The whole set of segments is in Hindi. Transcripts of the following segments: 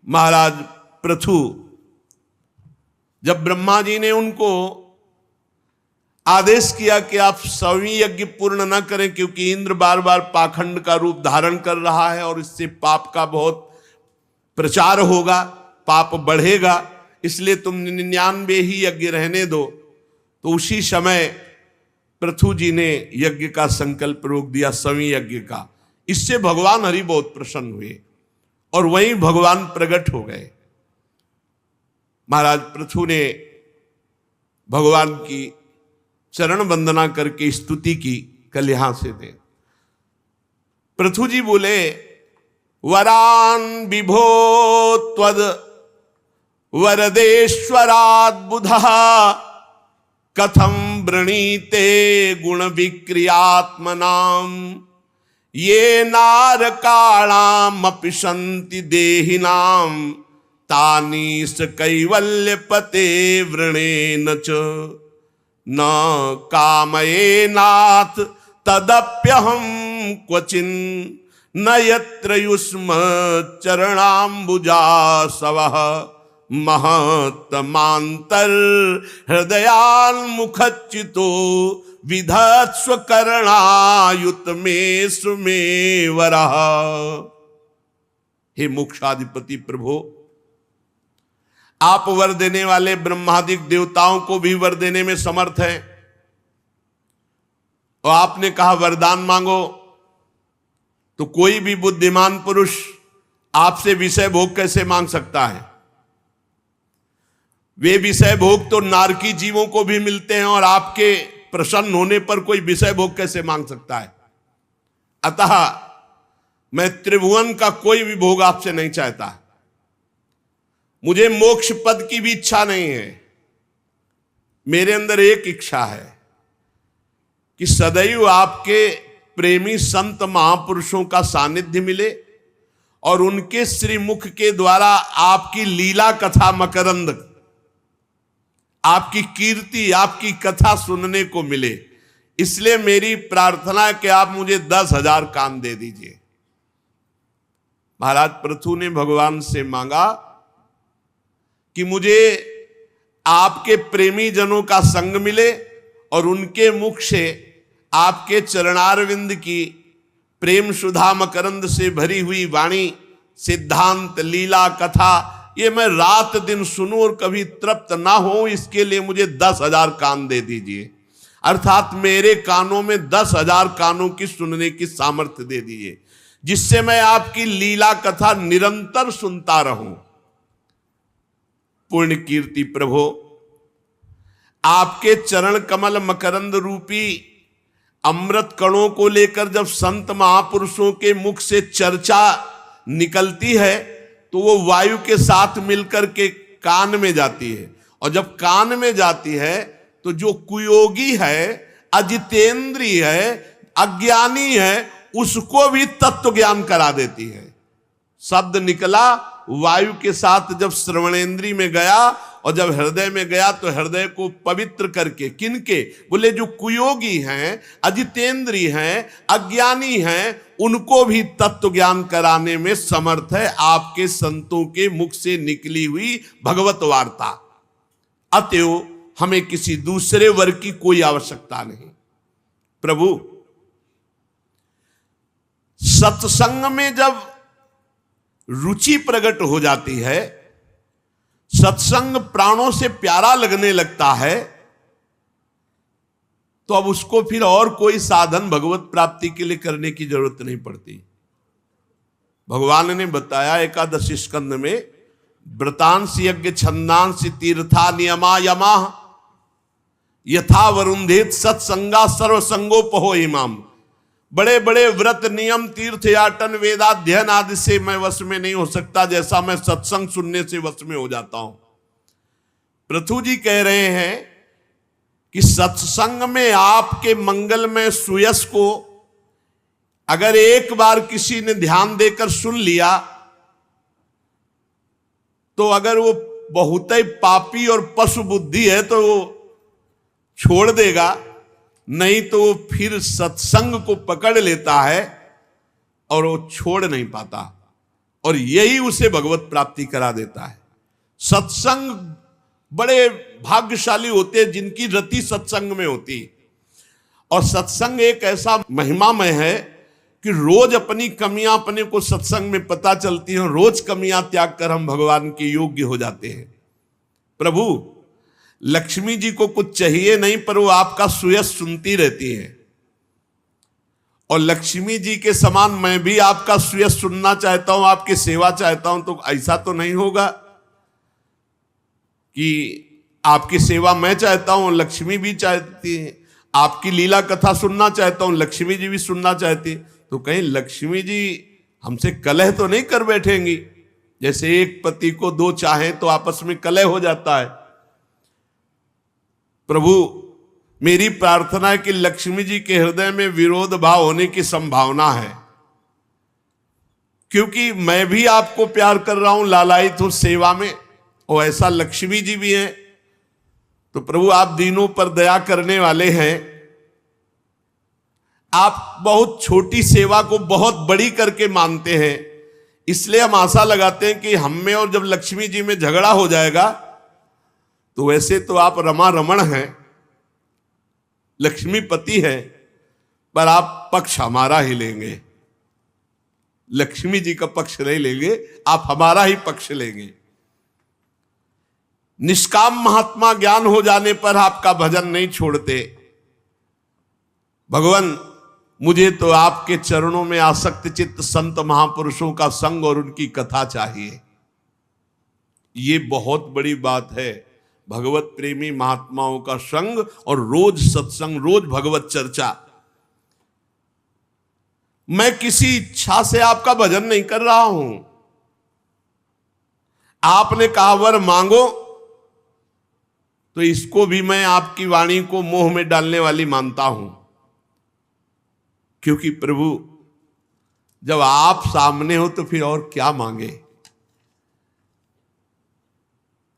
महाराज पृथु, जब ब्रह्मा जी ने उनको आदेश किया कि आप 100वीं यज्ञ पूर्ण न करें क्योंकि इंद्र बार बार पाखंड का रूप धारण कर रहा है और इससे पाप का बहुत प्रचार होगा, पाप बढ़ेगा, इसलिए तुम 99 ही यज्ञ रहने दो। तो उसी समय पृथु जी ने यज्ञ का संकल्प रोक दिया, 100वीं यज्ञ का। इससे भगवान हरि बहुत प्रसन्न हुए और वहीं भगवान प्रकट हो गए। महाराज पृथु ने भगवान की चरण वंदना करके स्तुति की। कल यहां से दे पृथु जी बोले, वरान विभो त्वद वरदेश्वराद बुधा कथम वृणीते गुण विक्रियात्मनाम ये नारकाणाम अपि सन्ति देहिनाम तानीस कैवल्यपते वृणेन च न कामये नाथ तदप्यहम क्वचिन न यत्र युष्म चरणाम्बुजासवः महत्तमांतर हृदयान्मुखच्युतो विधत्स्व करणायुत में सुमेवरः। हे मोक्षाधिपति प्रभु, आप वर देने वाले ब्रह्मादिक देवताओं को भी वर देने में समर्थ हैं और आपने कहा वरदान मांगो, तो कोई भी बुद्धिमान पुरुष आपसे विषय भोग कैसे मांग सकता है? वे विषय भोग तो नारकी जीवों को भी मिलते हैं और आपके प्रसन्न होने पर कोई विषय भोग कैसे मांग सकता है? अतः मैं त्रिभुवन का कोई भी भोग आपसे नहीं चाहता। मुझे मोक्ष पद की भी इच्छा नहीं है। मेरे अंदर एक इच्छा है कि सदैव आपके प्रेमी संत महापुरुषों का सानिध्य मिले और उनके श्रीमुख के द्वारा आपकी लीला कथा मकरंद, आपकी कीर्ति, आपकी कथा सुनने को मिले। इसलिए मेरी प्रार्थना है कि आप मुझे 10,000 कान दे दीजिए। महाराज पृथु ने भगवान से मांगा कि मुझे आपके प्रेमी जनों का संग मिले और उनके मुख से आपके चरणारविंद की प्रेम सुधा मकरंद से भरी हुई वाणी, सिद्धांत, लीला, कथा, ये मैं रात दिन सुनूं और कभी तृप्त ना हो, इसके लिए मुझे 10,000 कान दे दीजिए। अर्थात मेरे कानों में 10,000 कानों की सुनने की सामर्थ्य दे दीजिए, जिससे मैं आपकी लीला कथा निरंतर सुनता रहूं। पूर्ण कीर्ति प्रभु, आपके चरण कमल मकरंद रूपी अमृत कणों को लेकर जब संत महापुरुषों के मुख से चर्चा निकलती है तो वो वायु के साथ मिलकर के कान में जाती है, और जब कान में जाती है तो जो कुयोगी है, अजितेंद्रीय है, अज्ञानी है, उसको भी तत्व ज्ञान करा देती है। शब्द निकला वायु के साथ, जब श्रवणेंद्री में गया और जब हृदय में गया तो हृदय को पवित्र करके, किनके? बोले जो कुयोगी हैं, अजितेंद्रीय हैं, अज्ञानी हैं, उनको भी तत्व ज्ञान कराने में समर्थ है आपके संतों के मुख से निकली हुई भगवत वार्ता। अतएव हमें किसी दूसरे वर की कोई आवश्यकता नहीं। प्रभु, सत्संग में जब रुचि प्रकट हो जाती है, सत्संग प्राणों से प्यारा लगने लगता है, तो अब उसको फिर और कोई साधन भगवत प्राप्ति के लिए करने की जरूरत नहीं पड़ती। भगवान ने बताया एकादश स्कंद में, व्रतांश यज्ञ छंदांश तीर्था नियमा यमा यथा वरुंधेत सत्संगा सर्वसंगोपहो इमाम। बड़े बड़े व्रत, नियम, तीर्थ याटन, वेदाध्ययन आदि से मैं वश में नहीं हो सकता जैसा मैं सत्संग सुनने से वश में हो जाता हूं। पृथु जी कह रहे हैं कि सत्संग में आपके मंगलमय सुयश को अगर एक बार किसी ने ध्यान देकर सुन लिया तो अगर वो बहुत ही पापी और पशु बुद्धि है तो वो छोड़ देगा, नहीं तो वो फिर सत्संग को पकड़ लेता है और वो छोड़ नहीं पाता। और यही उसे भगवत प्राप्ति करा देता है। सत्संग बड़े भाग्यशाली होते हैं जिनकी रति सत्संग में होती है। और सत्संग एक ऐसा महिमामय है कि रोज अपनी कमियां अपने को सत्संग में पता चलती हैं, रोज कमियां त्याग कर हम भगवान के योग्य हो जाते हैं। प्रभु लक्ष्मी जी को कुछ चाहिए नहीं, पर वो आपका सुयश सुनती रहती है। और लक्ष्मी जी के समान मैं भी आपका सुयश सुनना चाहता हूं, आपकी सेवा चाहता हूं। तो ऐसा तो नहीं होगा कि आपकी सेवा मैं चाहता हूं, लक्ष्मी भी चाहती है। आपकी लीला कथा सुनना चाहता हूं, लक्ष्मी जी भी सुनना चाहती है। तो कहीं लक्ष्मी जी हमसे कलह तो नहीं कर बैठेंगी? जैसे एक पति को दो चाहें तो आपस में कलह हो जाता है। प्रभु मेरी प्रार्थना है कि लक्ष्मी जी के हृदय में विरोध भाव होने की संभावना है, क्योंकि मैं भी आपको प्यार कर रहा हूं, लालायित हूं सेवा में, और ऐसा लक्ष्मी जी भी हैं। तो प्रभु आप दीनों पर दया करने वाले हैं। आप बहुत छोटी सेवा को बहुत बड़ी करके मानते हैं, इसलिए हम आशा लगाते हैं कि हम में और जब लक्ष्मी जी में झगड़ा हो जाएगा, तो वैसे तो आप रमा रमण हैं, लक्ष्मीपति है, पर आप पक्ष हमारा ही लेंगे, लक्ष्मी जी का पक्ष नहीं लेंगे, आप हमारा ही पक्ष लेंगे। निष्काम महात्मा ज्ञान हो जाने पर आपका भजन नहीं छोड़ते। भगवान मुझे तो आपके चरणों में आसक्त चित्त संत महापुरुषों का संग और उनकी कथा चाहिए। ये बहुत बड़ी बात है, भगवत प्रेमी महात्माओं का संग और रोज सत्संग, रोज भगवत चर्चा। मैं किसी इच्छा से आपका भजन नहीं कर रहा हूं। आपने कहा वर मांगो, तो इसको भी मैं आपकी वाणी को मोह में डालने वाली मानता हूं, क्योंकि प्रभु जब आप सामने हो तो फिर और क्या मांगे।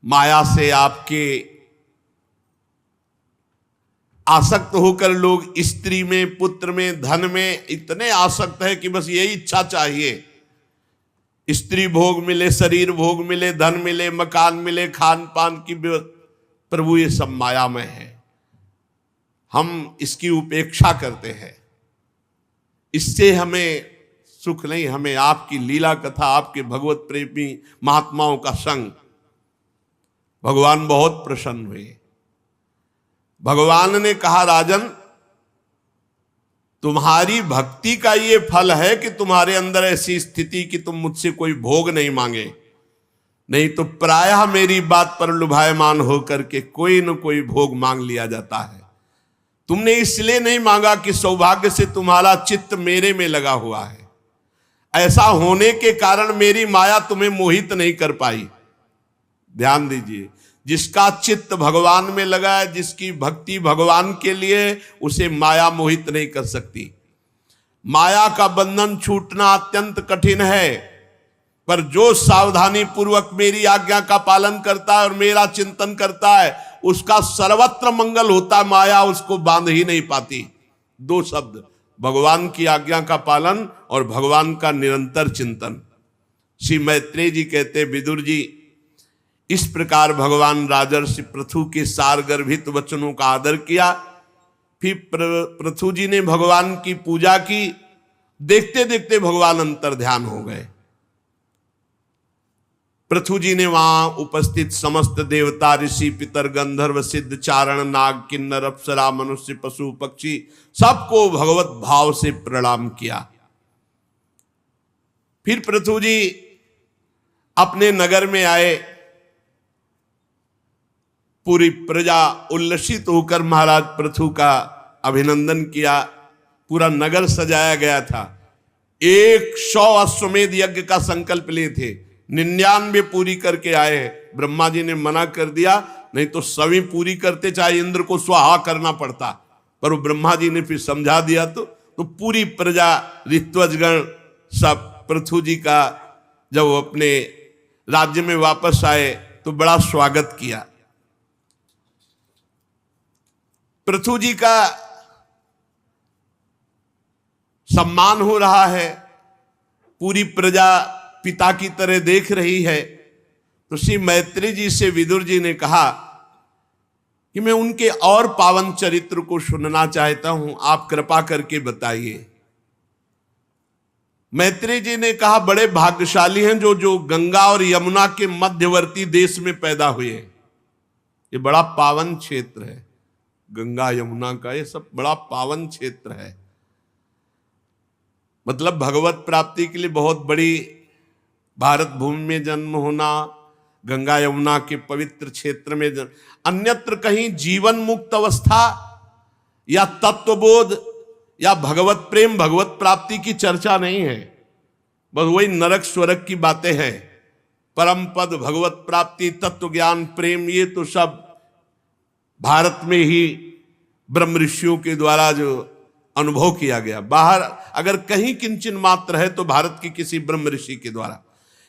माया से आपके आसक्त होकर लोग स्त्री में, पुत्र में, धन में इतने आसक्त है कि बस यही इच्छा चाहिए, स्त्री भोग मिले, शरीर भोग मिले, धन मिले, मकान मिले, खान पान की। प्रभु ये सब मायामय है, हम इसकी उपेक्षा करते हैं। इससे हमें सुख नहीं, हमें आपकी लीला कथा, आपके भगवत प्रेमी महात्माओं का संग। भगवान बहुत प्रसन्न हुए। भगवान ने कहा राजन, तुम्हारी भक्ति का ये फल है कि तुम्हारे अंदर ऐसी स्थिति कि तुम मुझसे कोई भोग नहीं मांगे, नहीं तो प्रायः मेरी बात पर लुभायमान होकर के कोई न कोई भोग मांग लिया जाता है। तुमने इसलिए नहीं मांगा कि सौभाग्य से तुम्हारा चित्त मेरे में लगा हुआ है, ऐसा होने के कारण मेरी माया तुम्हें मोहित नहीं कर पाई। ध्यान दीजिए, जिसका चित्त भगवान में लगा है, जिसकी भक्ति भगवान के लिए, उसे माया मोहित नहीं कर सकती। माया का बंधन छूटना अत्यंत कठिन है, पर जो सावधानी पूर्वक मेरी आज्ञा का पालन करता है और मेरा चिंतन करता है, उसका सर्वत्र मंगल होता। माया उसको बांध ही नहीं पाती। दो शब्द, भगवान की आज्ञा का पालन और भगवान का निरंतर चिंतन। श्री मैत्रेय जी कहते, विदुर जी, इस प्रकार भगवान राजर्षि पृथु के सारगर्भित वचनों का आदर किया। फिर पृथु जी ने भगवान की पूजा की। देखते देखते भगवान अंतर ध्यान हो गए। पृथु जी ने वहां उपस्थित समस्त देवता, ऋषि, पितर, गंधर्व, सिद्ध, चारण, नाग, किन्नर, अप्सरा, मनुष्य, पशु, पक्षी सबको भगवत भाव से प्रणाम किया। फिर पृथु जी अपने नगर में आए। पूरी प्रजा उल्लसित होकर महाराज पृथु का अभिनंदन किया। पूरा नगर सजाया गया था। 100 अश्वमेध यज्ञ का संकल्प लिए थे, 99 पूरी करके आए। ब्रह्मा जी ने मना कर दिया, नहीं तो सभी पूरी करते, चाहे इंद्र को स्वाहा करना पड़ता। पर वो ब्रह्मा जी ने फिर समझा दिया। तो पूरी प्रजा, ऋत्वजगण सब पृथु जी का जब वो अपने राज्य में वापस आए तो बड़ा स्वागत किया। पृथु जी का सम्मान हो रहा है। पूरी प्रजा पिता की तरह देख रही है, तो श्री मैत्री जी से विदुर जी ने कहा कि मैं उनके और पावन चरित्र को सुनना चाहता हूं, आप कृपा करके बताइए। मैत्री जी ने कहा, बड़े भाग्यशाली हैं जो गंगा और यमुना के मध्यवर्ती देश में पैदा हुए। ये बड़ा पावन क्षेत्र है, गंगा यमुना का ये सब बड़ा पावन क्षेत्र है। मतलब भगवत प्राप्ति के लिए बहुत बड़ी भारत भूमि में जन्म होना, गंगा यमुना के पवित्र क्षेत्र में अन्यत्र कहीं जीवन मुक्त अवस्था या तत्वबोध या भगवत प्रेम भगवत प्राप्ति की चर्चा नहीं है। बस वही नरक स्वर्ग की बातें हैं। परम पद भगवत प्राप्ति तत्व ज्ञान प्रेम, ये तो सब भारत में ही ब्रह्म ऋषियों के द्वारा जो अनुभव किया गया। बाहर अगर कहीं किंचन मात्र है तो भारत की किसी ब्रह्म ऋषि के द्वारा।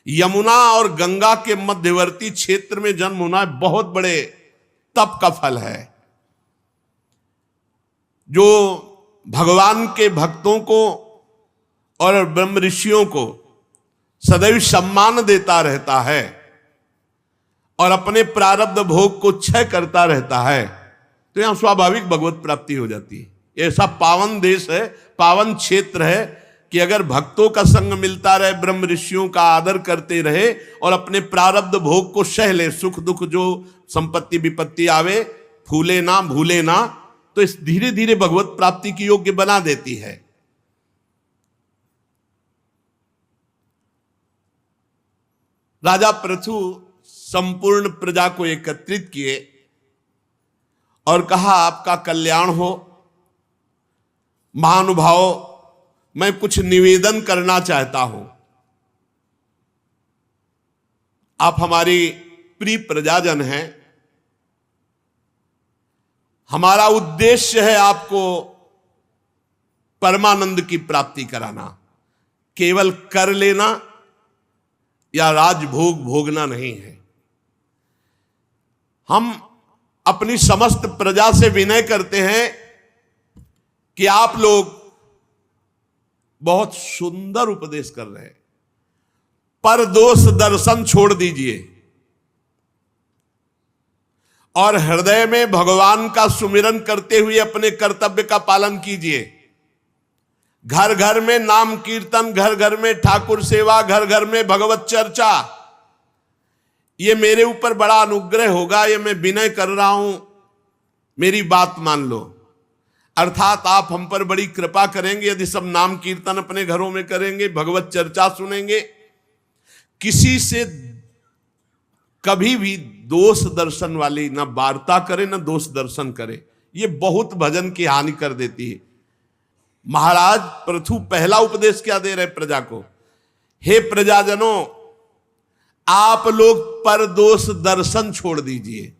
यमुना और गंगा के मध्यवर्ती क्षेत्र में जन्म होना बहुत बड़े तप का फल है। जो भगवान के भक्तों को और ब्रह्म ऋषियों को सदैव सम्मान देता रहता है और अपने प्रारब्ध भोग को क्षय करता रहता है, तो यहां स्वाभाविक भगवत प्राप्ति हो जाती है। ऐसा पावन देश है, पावन क्षेत्र है कि अगर भक्तों का संग मिलता रहे, ब्रह्म ऋषियों का आदर करते रहे और अपने प्रारब्ध भोग को सह ले, सुख दुख जो संपत्ति विपत्ति आवे फूले ना भूले ना, तो इस धीरे धीरे भगवत प्राप्ति की योग्य बना देती है। राजा पृथु संपूर्ण प्रजा को एकत्रित किए और कहा, आपका कल्याण हो महानुभाव, मैं कुछ निवेदन करना चाहता हूं। आप हमारी प्रिय प्रजाजन हैं, हमारा उद्देश्य है आपको परमानंद की प्राप्ति कराना, केवल कर लेना या राजभोग भोगना नहीं है। हम अपनी समस्त प्रजा से विनय करते हैं कि आप लोग बहुत सुंदर उपदेश कर रहे हैं, पर दोष दर्शन छोड़ दीजिए और हृदय में भगवान का सुमिरन करते हुए अपने कर्तव्य का पालन कीजिए। घर घर में नाम कीर्तन, घर घर में ठाकुर सेवा, घर घर में भगवत चर्चा, ये मेरे ऊपर बड़ा अनुग्रह होगा, ये मैं विनय कर रहा हूं, मेरी बात मान लो। अर्थात आप हम पर बड़ी कृपा करेंगे यदि सब नाम कीर्तन अपने घरों में करेंगे, भगवत चर्चा सुनेंगे, किसी से कभी भी दोष दर्शन वाली ना वार्ता करे ना दोष दर्शन करे, ये बहुत भजन की हानि कर देती है। महाराज पृथु पहला उपदेश क्या दे रहे प्रजा को, हे प्रजाजनों, आप लोग पर दोष दर्शन छोड़ दीजिए,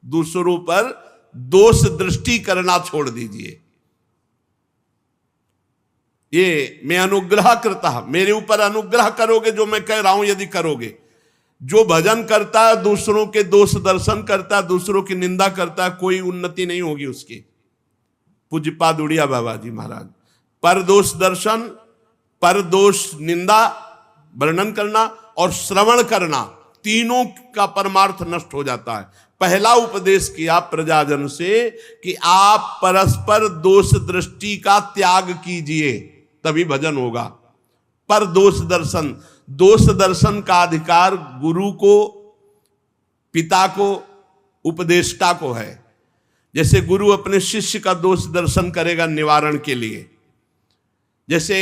दूसरों पर दोष दृष्टि करना छोड़ दीजिए। ये मैं अनुग्रह करता, मेरे ऊपर अनुग्रह करोगे जो मैं कह रहा हूं यदि करोगे। जो भजन करता है दूसरों के दोष दर्शन करता है, दूसरों की निंदा करता है, कोई उन्नति नहीं होगी उसकी। पूज्यपाद उड़िया बाबा जी महाराज, पर दोष दर्शन, पर दोष निंदा वर्णन करना और श्रवण करना, तीनों का परमार्थ नष्ट हो जाता है। पहला उपदेश किया प्रजाजन से कि आप परस्पर दोष दृष्टि का त्याग कीजिए, तभी भजन होगा। पर दोष दर्शन, दोष दर्शन का अधिकार गुरु को, पिता को, उपदेष्टा को है। जैसे गुरु अपने शिष्य का दोष दर्शन करेगा निवारण के लिए, जैसे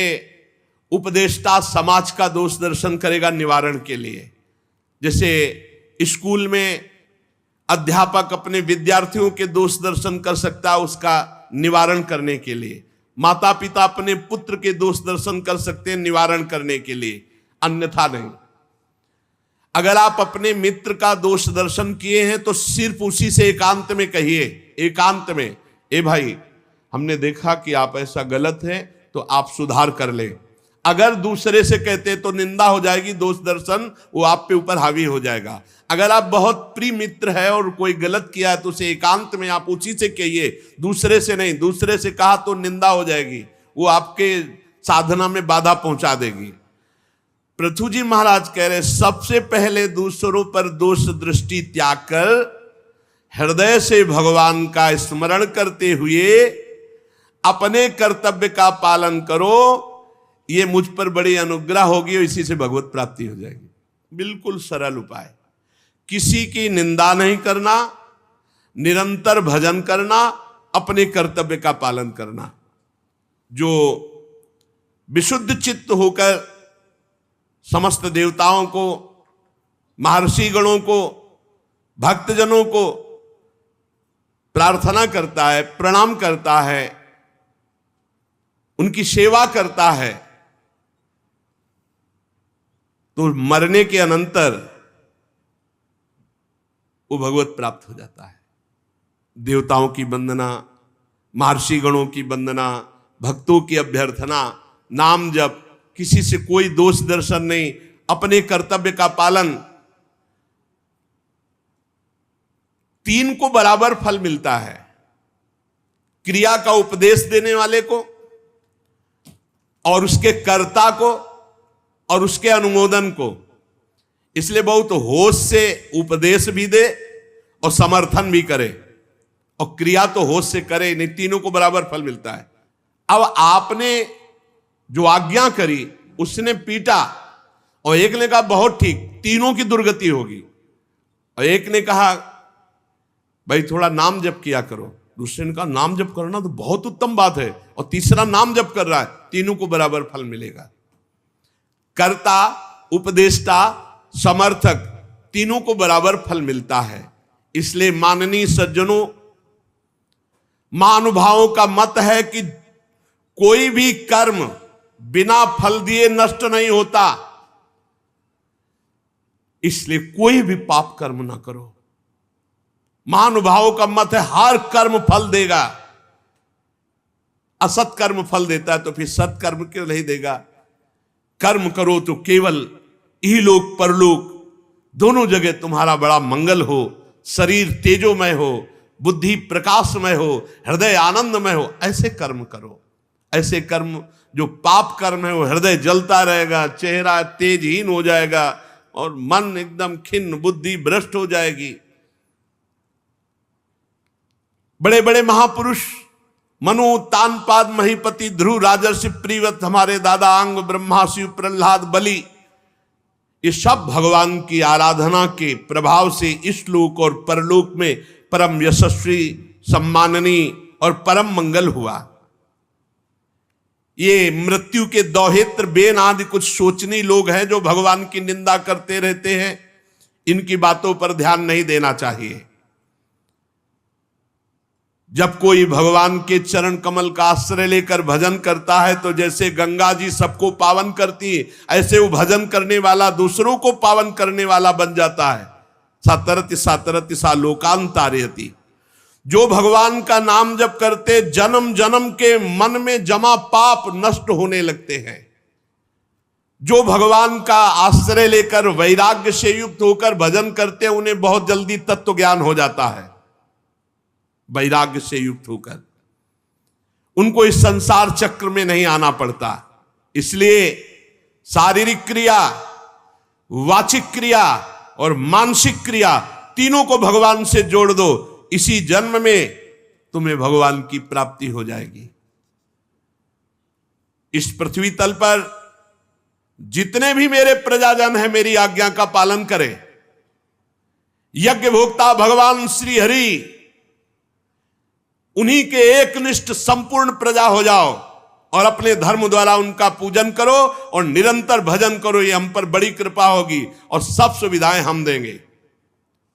उपदेष्टा समाज का दोष दर्शन करेगा निवारण के लिए, जैसे स्कूल में अध्यापक अपने विद्यार्थियों के दोष दर्शन कर सकता है उसका निवारण करने के लिए, माता पिता अपने पुत्र के दोष दर्शन कर सकते हैं निवारण करने के लिए, अन्यथा नहीं। अगर आप अपने मित्र का दोष दर्शन किए हैं तो सिर्फ उसी से एकांत में कहिए, एकांत में, ए भाई हमने देखा कि आप ऐसा गलत है तो आप सुधार कर ले। अगर दूसरे से कहते तो निंदा हो जाएगी, दोष दर्शन वो आप पे ऊपर हावी हो जाएगा। अगर आप बहुत प्रिय मित्र है और कोई गलत किया है तो उसे एकांत में आप उसी से कहिए, दूसरे से नहीं। दूसरे से कहा तो निंदा हो जाएगी, वो आपके साधना में बाधा पहुंचा देगी। पृथु जी महाराज कह रहे सबसे पहले दूसरों पर दोष दृष्टि त्याग कर हृदय से भगवान का स्मरण करते हुए अपने कर्तव्य का पालन करो, ये मुझ पर बड़ी अनुग्रह होगी और इसी से भगवत प्राप्ति हो जाएगी। बिल्कुल सरल उपाय, किसी की निंदा नहीं करना, निरंतर भजन करना, अपने कर्तव्य का पालन करना। जो विशुद्ध चित्त होकर समस्त देवताओं को, महर्षि गणों को, भक्तजनों को प्रार्थना करता है, प्रणाम करता है, उनकी सेवा करता है, तो मरने के अनंतर वो भगवत प्राप्त हो जाता है। देवताओं की वंदना, महर्षि गणों की वंदना, भक्तों की अभ्यर्थना, नाम जप, किसी से कोई दोष दर्शन नहीं, अपने कर्तव्य का पालन, तीन को बराबर फल मिलता है। क्रिया का उपदेश देने वाले को और उसके कर्ता को और उसके अनुमोदन को। इसलिए बहुत होश से उपदेश भी दे और समर्थन भी करे, और क्रिया तो होश से करे, नहीं तीनों को बराबर फल मिलता है। अब आपने जो आज्ञा करी उसने पीटा, और एक ने कहा बहुत ठीक, तीनों की दुर्गति होगी, और एक ने कहा भाई थोड़ा नाम जप किया करो, दूसरे ने कहा नाम जप करना तो बहुत उत्तम बात है, और तीसरा नाम जप कर रहा है, तीनों को बराबर फल मिलेगा। कर्ता, उपदेष्टा, समर्थक, तीनों को बराबर फल मिलता है। इसलिए माननीय सज्जनों, महानुभावों का मत है कि कोई भी कर्म बिना फल दिए नष्ट नहीं होता, इसलिए कोई भी पाप कर्म ना करो। महानुभावों का मत है हर कर्म फल देगा। असत कर्म फल देता है तो फिर सत्कर्म क्यों नहीं देगा? कर्म करो तो केवल इहलोक परलोक दोनों जगह तुम्हारा बड़ा मंगल हो, शरीर तेजोमय हो, बुद्धि प्रकाशमय हो, हृदय आनंदमय हो, ऐसे कर्म करो। ऐसे कर्म, जो पाप कर्म है वो हृदय जलता रहेगा, चेहरा तेजहीन हो जाएगा और मन एकदम खिन्न, बुद्धि भ्रष्ट हो जाएगी। बड़े बड़े महापुरुष मनु, तानपाद, महीपति, ध्रुव, राजर्षि, प्रीवत, हमारे दादा अंग, ब्रह्मा, शिव, प्रहलाद, बलि, ये सब भगवान की आराधना के प्रभाव से इस लोक और परलोक में परम यशस्वी, सम्माननीय और परम मंगल हुआ। ये मृत्यु के दौहित्र बेन आदि कुछ सोचनी लोग हैं जो भगवान की निंदा करते रहते हैं, इनकी बातों पर ध्यान नहीं देना चाहिए। जब कोई भगवान के चरण कमल का आश्रय लेकर भजन करता है तो जैसे गंगा जी सबको पावन करती है, ऐसे वो भजन करने वाला दूसरों को पावन करने वाला बन जाता है। सातरति सातरति सा लोकांतारयति। जो भगवान का नाम जप करते, जन्म जन्म के मन में जमा पाप नष्ट होने लगते हैं। जो भगवान का आश्रय लेकर वैराग्य से युक्त होकर भजन करते हैं, उन्हें बहुत जल्दी तत्व ज्ञान हो जाता है। वैराग्य से युक्त होकर उनको इस संसार चक्र में नहीं आना पड़ता। इसलिए शारीरिक क्रिया, वाचिक क्रिया और मानसिक क्रिया, तीनों को भगवान से जोड़ दो, इसी जन्म में तुम्हें भगवान की प्राप्ति हो जाएगी। इस पृथ्वी तल पर जितने भी मेरे प्रजाजन हैं, मेरी आज्ञा का पालन करें। यज्ञ भोक्ता भगवान श्री हरि, उन्हीं के एकनिष्ठ संपूर्ण प्रजा हो जाओ और अपने धर्म द्वारा उनका पूजन करो और निरंतर भजन करो। ये हम पर बड़ी कृपा होगी और सब सुविधाएं हम देंगे।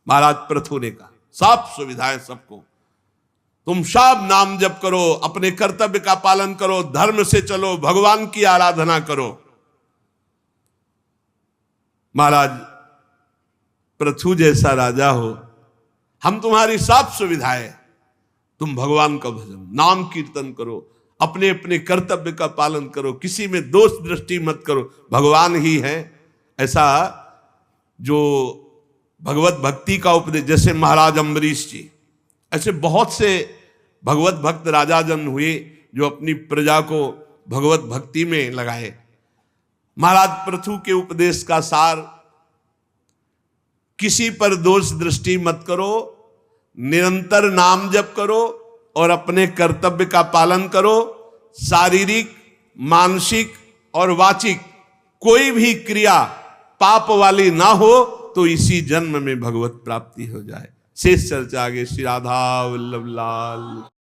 महाराज पृथु ने कहा सब सुविधाएं सबको, तुम सब नाम जप करो, अपने कर्तव्य का पालन करो, धर्म से चलो, भगवान की आराधना करो। महाराज पृथु जैसा राजा हो, हम तुम्हारी सब सुविधाएं, तुम भगवान का भजन, नाम कीर्तन करो, अपने अपने कर्तव्य का पालन करो, किसी में दोष दृष्टि मत करो, भगवान ही है। ऐसा जो भगवत भक्ति का उपदेश, जैसे महाराज अम्बरीश जी, ऐसे बहुत से भगवत भक्त राजाजन हुए जो अपनी प्रजा को भगवत भक्ति में लगाए। महाराज पृथु के उपदेश का सार, किसी पर दोष दृष्टि मत करो, निरंतर नाम जप करो और अपने कर्तव्य का पालन करो। शारीरिक, मानसिक और वाचिक कोई भी क्रिया पाप वाली ना हो तो इसी जन्म में भगवत प्राप्ति हो जाए। शेष चर्चा आगे। श्री राधा वल्लभ लाल।